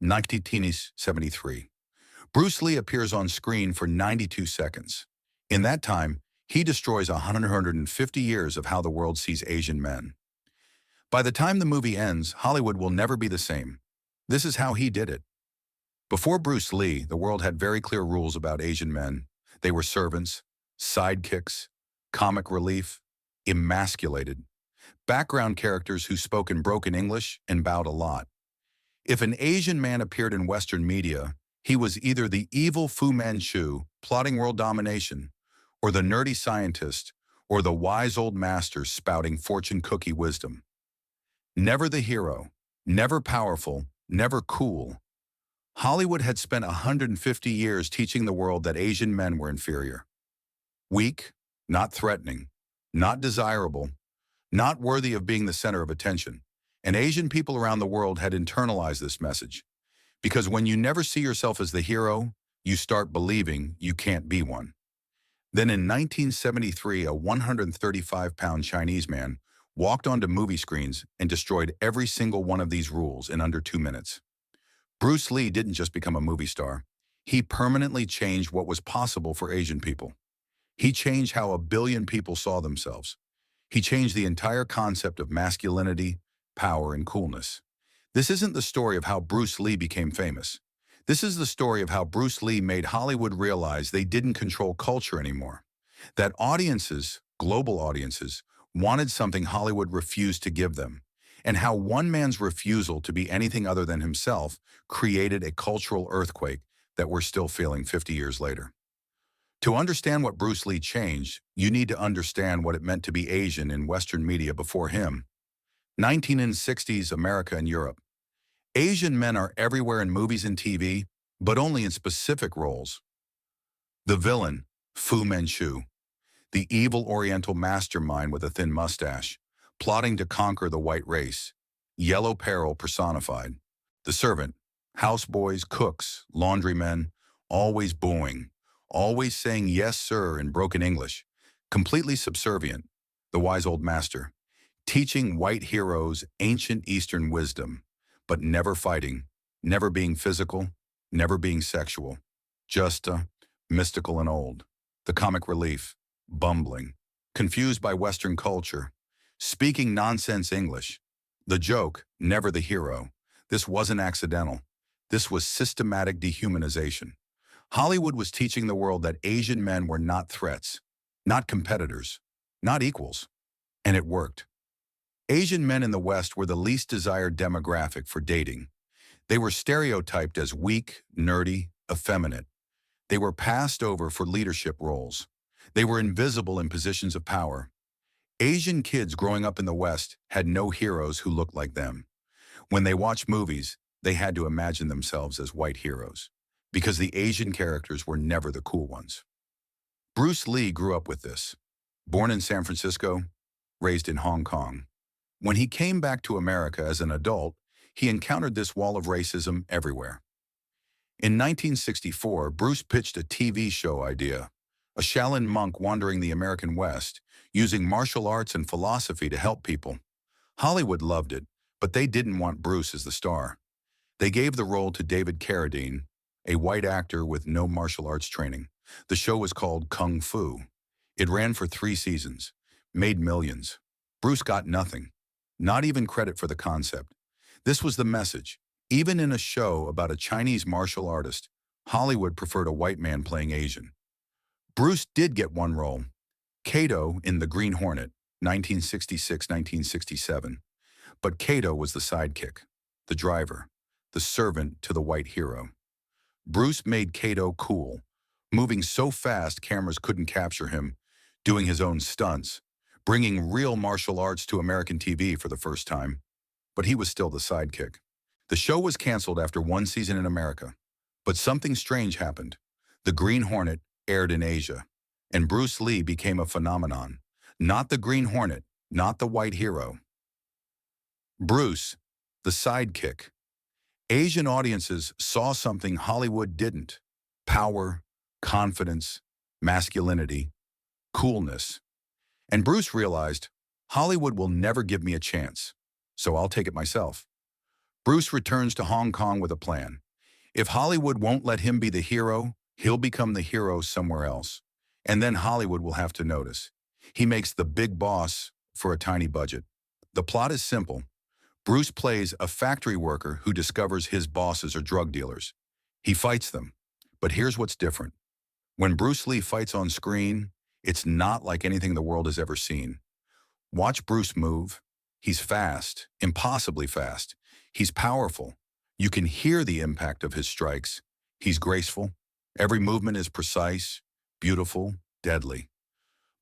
1973. Bruce Lee appears on screen for 92 seconds. In that time, he destroys 150 years of how the world sees Asian men. By the time the movie ends, Hollywood will never be the same. This is how he did it. Before Bruce Lee, the world had very clear rules about Asian men. They were servants, sidekicks, comic relief, emasculated, background characters who spoke in broken English and bowed a lot. If an Asian man appeared in Western media, he was either the evil Fu Manchu plotting world domination, or the nerdy scientist, or the wise old master spouting fortune cookie wisdom. Never the hero, never powerful, never cool. Hollywood had spent 150 years teaching the world that Asian men were inferior. Weak, not threatening, not desirable, not worthy of being the center of attention. And Asian people around the world had internalized this message. Because when you never see yourself as the hero, you start believing you can't be one. Then in 1973, a 135-pound Chinese man walked onto movie screens and destroyed every single one of these rules in under 2 minutes. Bruce Lee didn't just become a movie star. He permanently changed what was possible for Asian people. He changed how 1 billion people saw themselves. He changed the entire concept of masculinity, power, and coolness. This isn't the story of how Bruce Lee became famous. This is the story of how Bruce Lee made Hollywood realize they didn't control culture anymore. That audiences, global audiences, wanted something Hollywood refused to give them. And how one man's refusal to be anything other than himself created a cultural earthquake that we're still feeling 50 years later. To understand what Bruce Lee changed, you need to understand what it meant to be Asian in Western media before him. 1960s America and Europe. Asian men are everywhere in movies and TV, but only in specific roles. The villain, Fu Manchu, the evil Oriental mastermind with a thin mustache, plotting to conquer the white race, yellow peril personified. The servant, houseboys, cooks, laundrymen, always booing, always saying yes sir in broken English, completely subservient. The wise old master, teaching white heroes ancient Eastern wisdom, but never fighting, never being physical, never being sexual, just mystical and old. The comic relief, bumbling, confused by Western culture, speaking nonsense English. The joke, never the hero. This wasn't accidental. This was systematic dehumanization. Hollywood was teaching the world that Asian men were not threats, not competitors, not equals. And it worked. Asian men in the West were the least desired demographic for dating. They were stereotyped as weak, nerdy, effeminate. They were passed over for leadership roles. They were invisible in positions of power. Asian kids growing up in the West had no heroes who looked like them. When they watched movies, they had to imagine themselves as white heroes, because the Asian characters were never the cool ones. Bruce Lee grew up with this. Born in San Francisco, raised in Hong Kong. When he came back to America as an adult, he encountered this wall of racism everywhere. In 1964, Bruce pitched a TV show idea, a Shaolin monk wandering the American West, using martial arts and philosophy to help people. Hollywood loved it, but they didn't want Bruce as the star. They gave the role to David Carradine, a white actor with no martial arts training. The show was called Kung Fu. It ran for 3 seasons, made millions. Bruce got nothing, not even credit for the concept. This was the message. Even in a show about a Chinese martial artist, Hollywood preferred a white man playing Asian. Bruce did get one role, Kato in The Green Hornet, 1966-1967. But Kato was the sidekick, the driver, the servant to the white hero. Bruce made Kato cool, moving so fast cameras couldn't capture him, doing his own stunts, bringing real martial arts to American TV for the first time. But he was still the sidekick. The show was canceled after 1 season in America. But something strange happened. The Green Hornet aired in Asia, and Bruce Lee became a phenomenon. Not the Green Hornet, not the white hero. Bruce, the sidekick. Asian audiences saw something Hollywood didn't. Power, confidence, masculinity, coolness. And Bruce realized, Hollywood will never give me a chance, so I'll take it myself. Bruce returns to Hong Kong with a plan. If Hollywood won't let him be the hero, he'll become the hero somewhere else. And then Hollywood will have to notice. He makes the big boss for a tiny budget. The plot is simple. Bruce plays a factory worker who discovers his bosses are drug dealers. He fights them. But here's what's different. When Bruce Lee fights on screen, it's not like anything the world has ever seen. Watch Bruce move. He's fast, impossibly fast. He's powerful. You can hear the impact of his strikes. He's graceful. Every movement is precise, beautiful, deadly.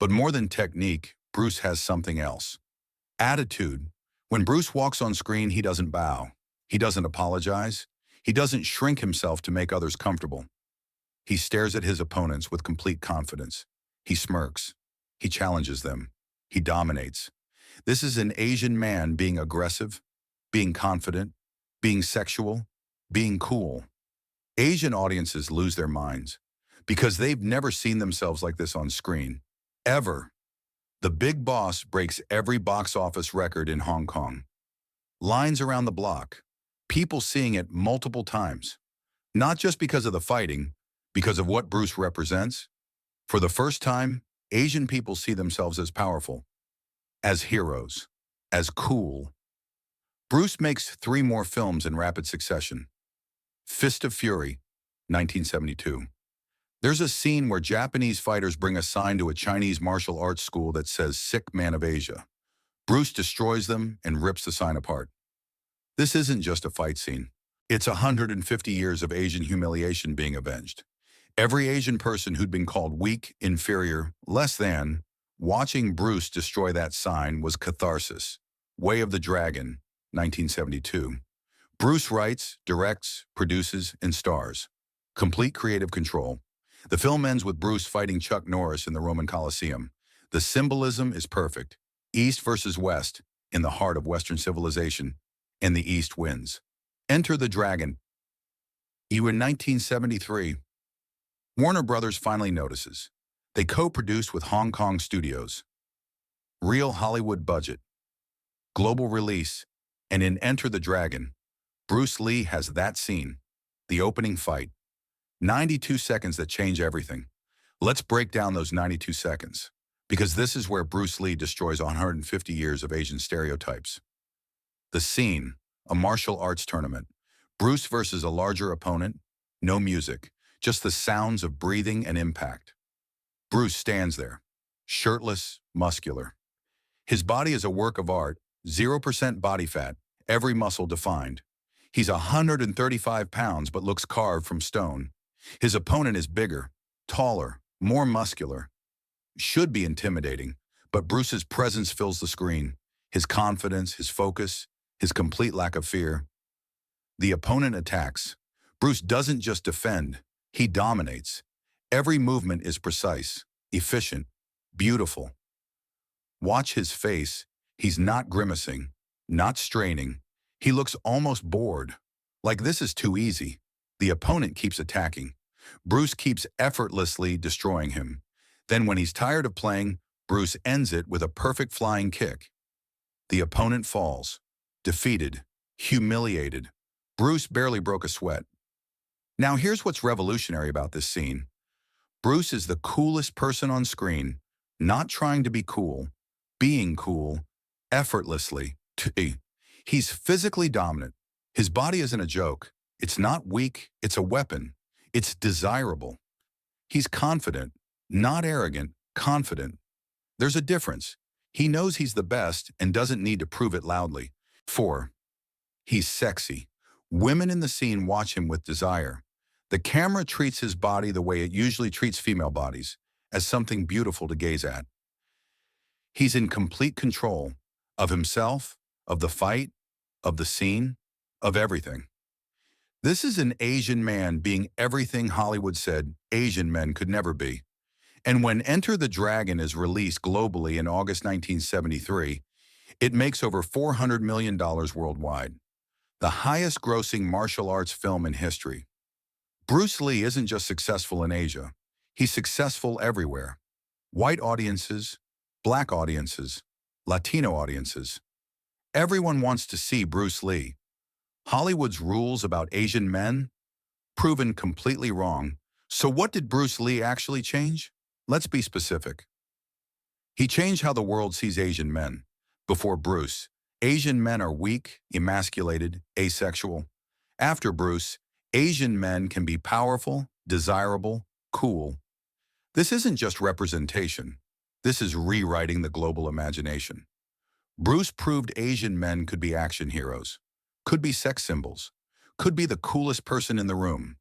But more than technique, Bruce has something else. Attitude. When Bruce walks on screen, he doesn't bow. He doesn't apologize. He doesn't shrink himself to make others comfortable. He stares at his opponents with complete confidence. He smirks. He challenges them. He dominates. This is an Asian man being aggressive, being confident, being sexual, being cool. Asian audiences lose their minds because they've never seen themselves like this on screen, ever. The Big Boss breaks every box office record in Hong Kong. Lines around the block, people seeing it multiple times, not just because of the fighting, because of what Bruce represents. For the first time, Asian people see themselves as powerful, as heroes, as cool. Bruce makes 3 more films in rapid succession. Fist of Fury, 1972. There's a scene where Japanese fighters bring a sign to a Chinese martial arts school that says "Sick Man of Asia." Bruce destroys them and rips the sign apart. This isn't just a fight scene. It's 150 years of Asian humiliation being avenged. Every Asian person who'd been called weak, inferior, less than, watching Bruce destroy that sign was catharsis. Way of the Dragon, 1972. Bruce writes, directs, produces, and stars. Complete creative control. The film ends with Bruce fighting Chuck Norris in the Roman Colosseum. The symbolism is perfect. East versus West, in the heart of Western civilization, and the East wins. Enter the Dragon. In 1973, Warner Brothers finally notices. They co-produced with Hong Kong studios. Real Hollywood budget. Global release. And in Enter the Dragon, Bruce Lee has that scene, the opening fight. 92 seconds that change everything. Let's break down those 92 seconds, because this is where Bruce Lee destroys 150 years of Asian stereotypes. The scene, a martial arts tournament. Bruce versus a larger opponent, no music, just the sounds of breathing and impact. Bruce stands there, shirtless, muscular. His body is a work of art, 0% body fat, every muscle defined. He's 135 pounds but looks carved from stone. His opponent is bigger, taller, more muscular. Should be intimidating, but Bruce's presence fills the screen. His confidence, his focus, his complete lack of fear. The opponent attacks. Bruce doesn't just defend, he dominates. Every movement is precise, efficient, beautiful. Watch his face. He's not grimacing, not straining. He looks almost bored, like this is too easy. The opponent keeps attacking. Bruce keeps effortlessly destroying him. Then when he's tired of playing, Bruce ends it with a perfect flying kick. The opponent falls, defeated, humiliated. Bruce barely broke a sweat. Now here's what's revolutionary about this scene. Bruce is the coolest person on screen, not trying to be cool, being cool, effortlessly. He's physically dominant. His body isn't a joke. It's not weak, it's a weapon. It's desirable. He's confident, not arrogant, confident. There's a difference. He knows he's the best and doesn't need to prove it loudly. 4. He's sexy. Women in the scene watch him with desire. The camera treats his body the way it usually treats female bodies, as something beautiful to gaze at. He's in complete control of himself, of the fight, of the scene, of everything. This is an Asian man being everything Hollywood said Asian men could never be. And when Enter the Dragon is released globally in August 1973, it makes over $400 million worldwide, the highest grossing martial arts film in history. Bruce Lee isn't just successful in Asia, he's successful everywhere. White audiences, black audiences, Latino audiences. Everyone wants to see Bruce Lee. Hollywood's rules about Asian men? Proven completely wrong. So what did Bruce Lee actually change? Let's be specific. He changed how the world sees Asian men. Before Bruce, Asian men are weak, emasculated, asexual. After Bruce, Asian men can be powerful, desirable, cool. This isn't just representation. This is rewriting the global imagination. Bruce proved Asian men could be action heroes, could be sex symbols, could be the coolest person in the room.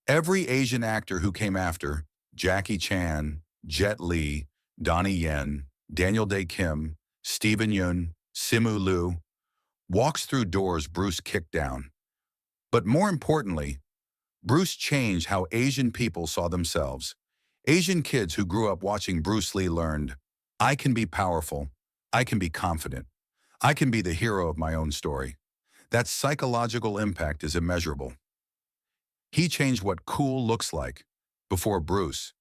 Every Asian actor who came after, Jackie Chan, Jet Li, Donnie Yen, Daniel Day Kim, Steven Yeun, Simu Liu, walks through doors Bruce kicked down. But more importantly, Bruce changed how Asian people saw themselves. Asian kids who grew up watching Bruce Lee learned, I can be powerful, I can be confident, I can be the hero of my own story. That psychological impact is immeasurable. He changed what cool looks like. Before Bruce,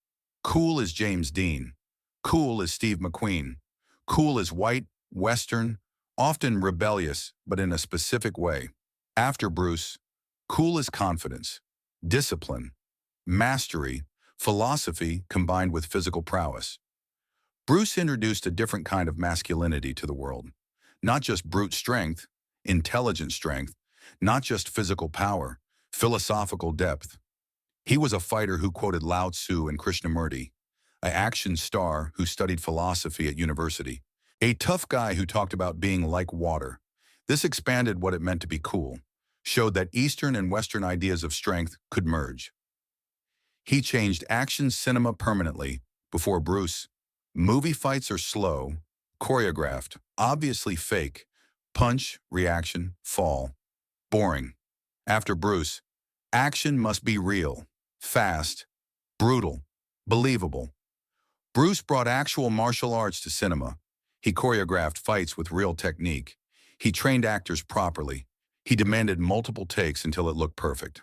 cool is James Dean. Cool is Steve McQueen. Cool is white, Western, often rebellious, but in a specific way. After Bruce, cool is confidence, discipline, mastery, philosophy combined with physical prowess. Bruce introduced a different kind of masculinity to the world. Not just brute strength, intelligent strength, not just physical power, philosophical depth. He was a fighter who quoted Lao Tzu and Krishnamurti, an action star who studied philosophy at university, a tough guy who talked about being like water. This expanded what it meant to be cool, showed that Eastern and Western ideas of strength could merge. He changed action cinema permanently. Before Bruce, movie fights are slow, choreographed, obviously fake, punch, reaction, fall, boring. After Bruce, action must be real, fast, brutal, believable. Bruce brought actual martial arts to cinema. He choreographed fights with real technique. He trained actors properly. He demanded multiple takes until it looked perfect.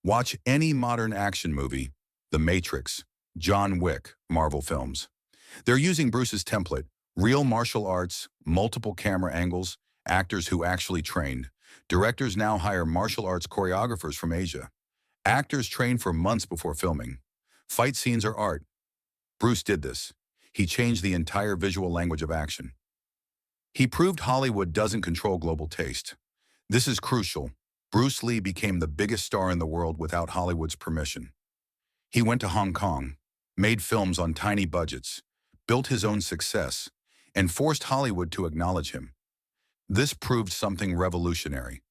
Watch any modern action movie, The Matrix, John Wick, Marvel films. They're using Bruce's template, real martial arts, multiple camera angles, actors who actually trained. Directors now hire martial arts choreographers from Asia. Actors train for months before filming. Fight scenes are art. Bruce did this. He changed the entire visual language of action. He proved Hollywood doesn't control global taste. This is crucial. Bruce Lee became the biggest star in the world without Hollywood's permission. He went to Hong Kong, made films on tiny budgets, built his own success, and forced Hollywood to acknowledge him. This proved something revolutionary.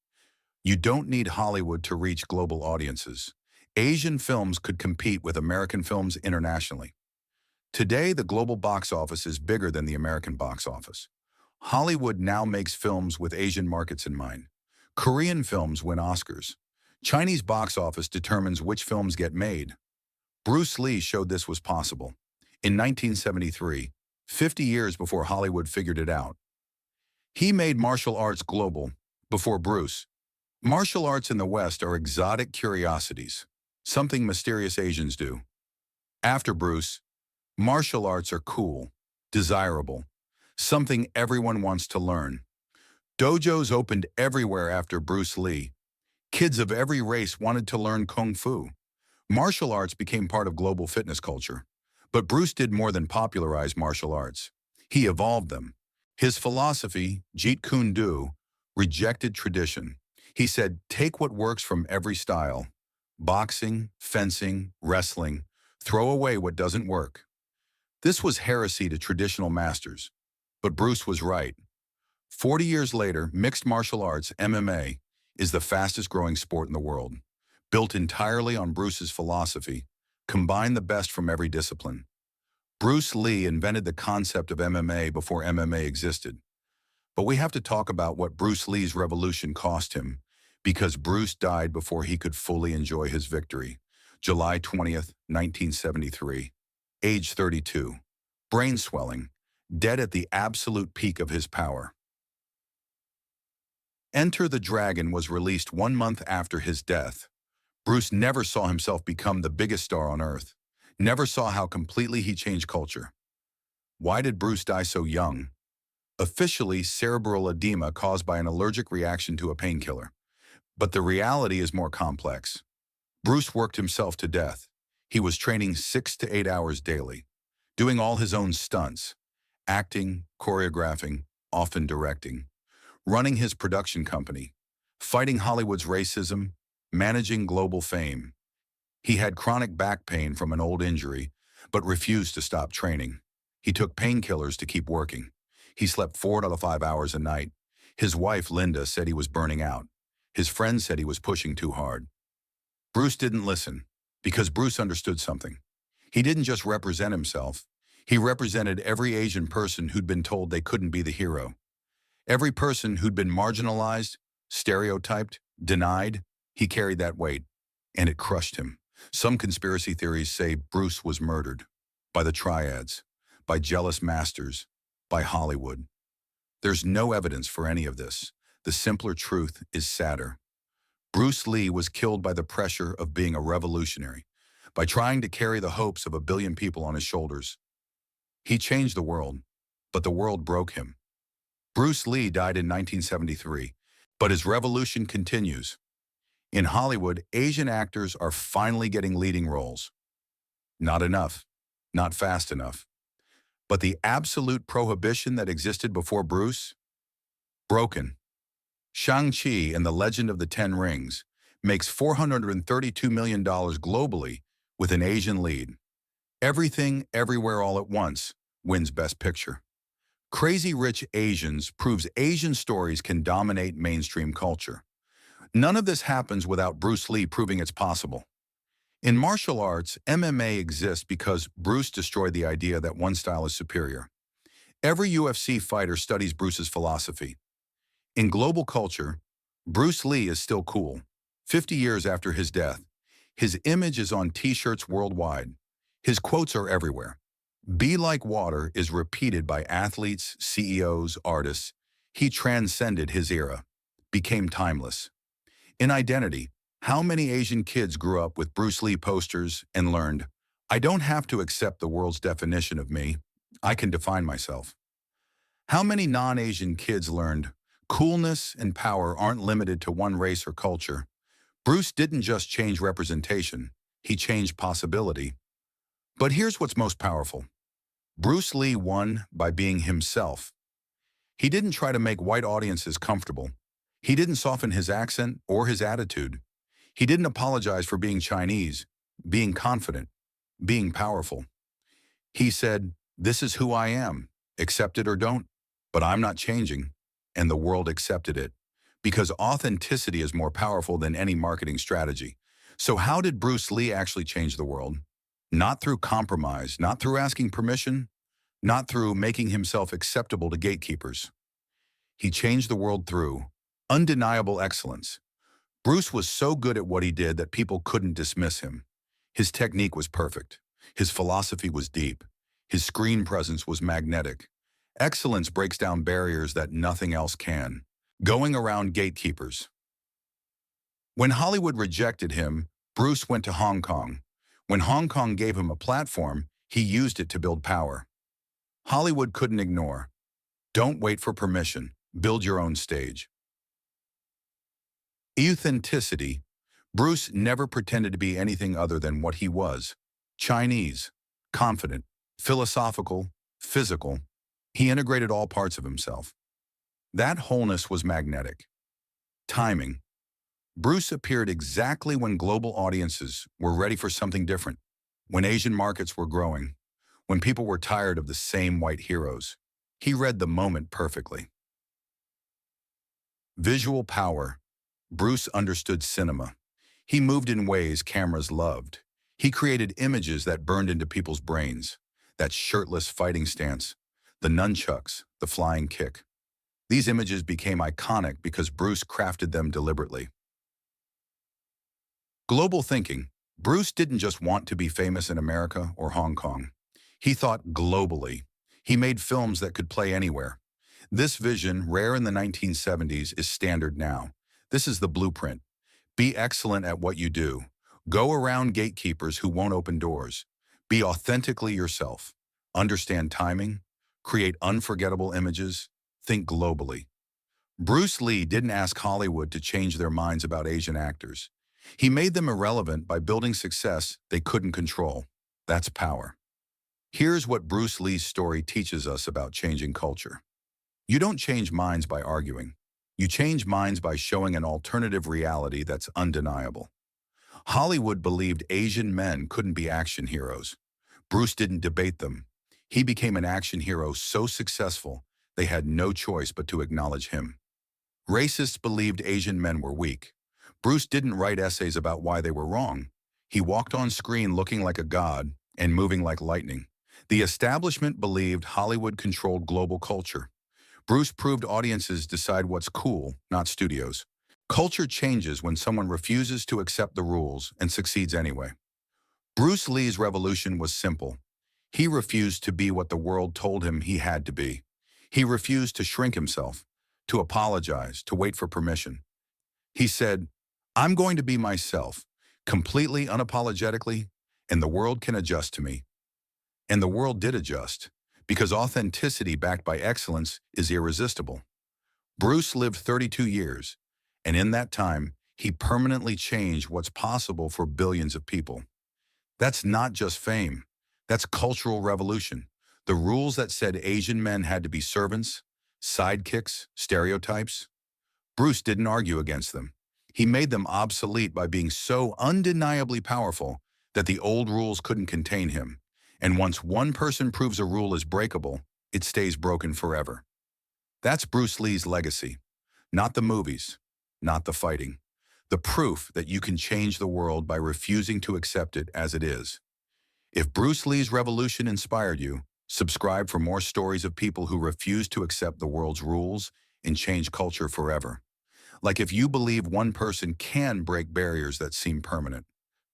You don't need Hollywood to reach global audiences. Asian films could compete with American films internationally. Today, the global box office is bigger than the American box office. Hollywood now makes films with Asian markets in mind. Korean films win Oscars. Chinese box office determines which films get made. Bruce Lee showed this was possible. In 1973, 50 years before Hollywood figured it out, he made martial arts global. Before Bruce, martial arts in the West are exotic curiosities, something mysterious Asians do. After Bruce, martial arts are cool, desirable, something everyone wants to learn. Dojos opened everywhere after Bruce Lee. Kids of every race wanted to learn Kung Fu. Martial arts became part of global fitness culture. But Bruce did more than popularize martial arts. He evolved them. His philosophy, Jeet Kune Do, rejected tradition. He said, take what works from every style. Boxing, fencing, wrestling. Throw away what doesn't work. This was heresy to traditional masters. But Bruce was right. 40 years later, mixed martial arts, MMA, is the fastest growing sport in the world. Built entirely on Bruce's philosophy, combine the best from every discipline. Bruce Lee invented the concept of MMA before MMA existed. But we have to talk about what Bruce Lee's revolution cost him, because Bruce died before he could fully enjoy his victory. July 20th, 1973. Age 32. Brain swelling. Dead at the absolute peak of his power. Enter the Dragon was released 1 month after his death. Bruce never saw himself become the biggest star on Earth. Never saw how completely he changed culture. Why did Bruce die so young? Officially, cerebral edema caused by an allergic reaction to a painkiller. But the reality is more complex. Bruce worked himself to death. He was training 6 to 8 hours daily, doing all his own stunts, acting, choreographing, often directing, running his production company, fighting Hollywood's racism, managing global fame. He had chronic back pain from an old injury, but refused to stop training. He took painkillers to keep working. He slept 4 to 5 hours a night. His wife, Linda, said he was burning out. His friends said he was pushing too hard. Bruce didn't listen, because Bruce understood something. He didn't just represent himself. He represented every Asian person who'd been told they couldn't be the hero. Every person who'd been marginalized, stereotyped, denied. He carried that weight, and it crushed him. Some conspiracy theories say Bruce was murdered by the triads, by jealous masters, by Hollywood. There's no evidence for any of this. The simpler truth is sadder. Bruce Lee was killed by the pressure of being a revolutionary, by trying to carry the hopes of 1 billion people on his shoulders. He changed the world, but the world broke him. Bruce Lee died in 1973, but his revolution continues. In Hollywood, Asian actors are finally getting leading roles. Not enough, not fast enough. But the absolute prohibition that existed before Bruce? Broken. Shang-Chi and the Legend of the Ten Rings makes $432 million globally with an Asian lead. Everything, Everywhere, All at Once wins Best Picture. Crazy Rich Asians proves Asian stories can dominate mainstream culture. None of this happens without Bruce Lee proving it's possible. In martial arts, MMA exists because Bruce destroyed the idea that one style is superior. Every UFC fighter studies Bruce's philosophy. In global culture, Bruce Lee is still cool. 50 years after his death, his image is on t-shirts worldwide. His quotes are everywhere. Be like water is repeated by athletes, CEOs, artists. He transcended his era, became timeless. In identity, how many Asian kids grew up with Bruce Lee posters and learned, I don't have to accept the world's definition of me, I can define myself? How many non-Asian kids learned, coolness and power aren't limited to one race or culture? Bruce didn't just change representation, he changed possibility. But here's what's most powerful. Bruce Lee won by being himself. He didn't try to make white audiences comfortable. He didn't soften his accent or his attitude. He didn't apologize for being Chinese, being confident, being powerful. He said, this is who I am, accept it or don't, but I'm not changing, and the world accepted it, because authenticity is more powerful than any marketing strategy. So how did Bruce Lee actually change the world? Not through compromise, not through asking permission, not through making himself acceptable to gatekeepers. He changed the world through undeniable excellence. Bruce was so good at what he did that people couldn't dismiss him. His technique was perfect. His philosophy was deep. His screen presence was magnetic. Excellence breaks down barriers that nothing else can. Going around gatekeepers. When Hollywood rejected him, Bruce went to Hong Kong. When Hong Kong gave him a platform, he used it to build power. Hollywood couldn't ignore. Don't wait for permission. Build your own stage. Authenticity. Bruce never pretended to be anything other than what he was. Chinese, confident, philosophical, physical. He integrated all parts of himself. That wholeness was magnetic. Timing. Bruce appeared exactly when global audiences were ready for something different, when Asian markets were growing, when people were tired of the same white heroes. He read the moment perfectly. Visual power. Bruce understood cinema. He moved in ways cameras loved. He created images that burned into people's brains. That shirtless fighting stance, the nunchucks, the flying kick. These images became iconic because Bruce crafted them deliberately. Global thinking. Bruce didn't just want to be famous in America or Hong Kong. He thought globally. He made films that could play anywhere. This vision, rare in the 1970s, is standard now. This is the blueprint. Be excellent at what you do. Go around gatekeepers who won't open doors. Be authentically yourself. Understand timing. Create unforgettable images. Think globally. Bruce Lee didn't ask Hollywood to change their minds about Asian actors. He made them irrelevant by building success they couldn't control. That's power. Here's what Bruce Lee's story teaches us about changing culture. You don't change minds by arguing. You change minds by showing an alternative reality that's undeniable. Hollywood believed Asian men couldn't be action heroes. Bruce didn't debate them. He became an action hero so successful, they had no choice but to acknowledge him. Racists believed Asian men were weak. Bruce didn't write essays about why they were wrong. He walked on screen looking like a god and moving like lightning. The establishment believed Hollywood controlled global culture. Bruce proved audiences decide what's cool, not studios. Culture changes when someone refuses to accept the rules and succeeds anyway. Bruce Lee's revolution was simple. He refused to be what the world told him he had to be. He refused to shrink himself, to apologize, to wait for permission. He said, I'm going to be myself, completely unapologetically, and the world can adjust to me. And the world did adjust, because authenticity backed by excellence is irresistible. Bruce lived 32 years, and in that time, he permanently changed what's possible for billions of people. That's not just fame. That's cultural revolution. The rules that said Asian men had to be servants, sidekicks, stereotypes. Bruce didn't argue against them. He made them obsolete by being so undeniably powerful that the old rules couldn't contain him. And once one person proves a rule is breakable, it stays broken forever. That's Bruce Lee's legacy. Not the movies, not the fighting. The proof that you can change the world by refusing to accept it as it is. If Bruce Lee's revolution inspired you, subscribe for more stories of people who refuse to accept the world's rules and change culture forever. Like if you believe one person can break barriers that seem permanent.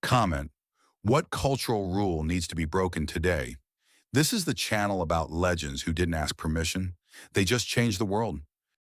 Comment, what cultural rule needs to be broken today? This is the channel about legends who didn't ask permission. They just changed the world.